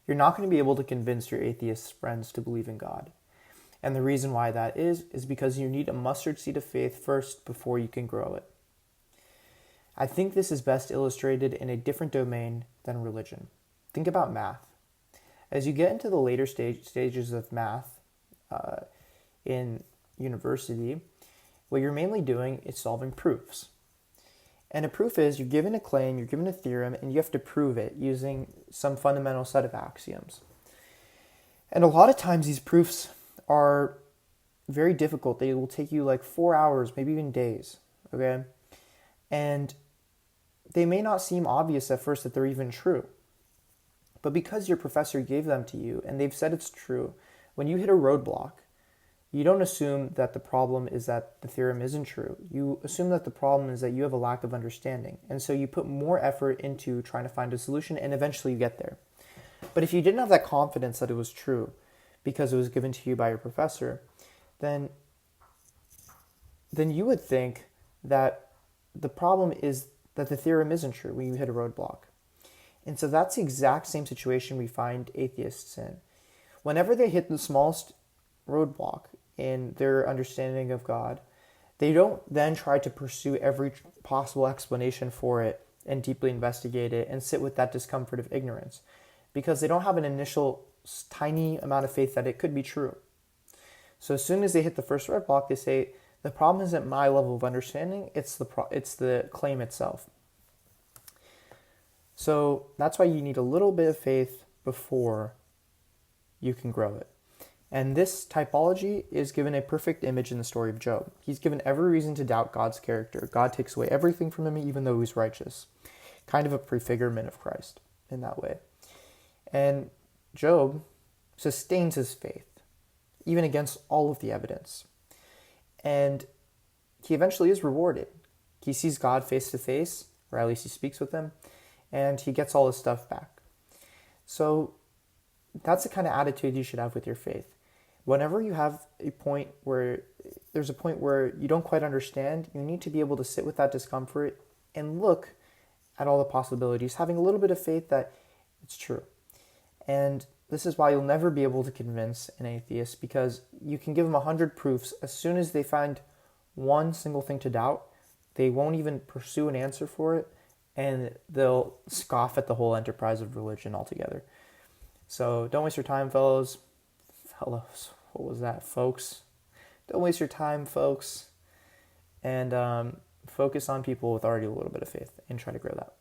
you're not going to be able to convince your atheist friends to believe in God. And the reason why that is because you need a mustard seed of faith first before you can grow it. I think this is best illustrated in a different domain than religion. Think about math. As you get into the later stages of math in university, what you're mainly doing is solving proofs. And a proof is you're given a claim, you're given a theorem, and you have to prove it using some fundamental set of axioms. And a lot of times these proofs are very difficult. They will take you like 4 hours, maybe even days, okay? And they may not seem obvious at first that they're even true. But because your professor gave them to you and they've said it's true, when you hit a roadblock, you don't assume that the problem is that the theorem isn't true. You assume that the problem is that you have a lack of understanding. And so you put more effort into trying to find a solution and eventually you get there. But if you didn't have that confidence that it was true because it was given to you by your professor, then you would think that the problem is that the theorem isn't true when you hit a roadblock. And so that's the exact same situation we find atheists in. Whenever they hit the smallest roadblock in their understanding of God, they don't then try to pursue every possible explanation for it and deeply investigate it and sit with that discomfort of ignorance because they don't have an initial tiny amount of faith that it could be true. So as soon as they hit the first roadblock, they say, the problem isn't my level of understanding, it's the claim itself. So that's why you need a little bit of faith before you can grow it. And this typology is given a perfect image in the story of Job. He's given every reason to doubt God's character. God takes away everything from him even though he's righteous. Kind of a prefigurement of Christ in that way. And Job sustains his faith, even against all of the evidence. And he eventually is rewarded. He sees God face to face, or at least he speaks with him, and he gets all his stuff back. So that's the kind of attitude you should have with your faith. Whenever you have a point where there's a point where you don't quite understand, you need to be able to sit with that discomfort and look at all the possibilities, having a little bit of faith that it's true. And this is why you'll never be able to convince an atheist, because you can give them 100 proofs. As soon as they find one single thing to doubt, they won't even pursue an answer for it, and they'll scoff at the whole enterprise of religion altogether. So don't waste your time, fellows. What was that, folks? Don't waste your time, folks. And focus on people with already a little bit of faith and try to grow that.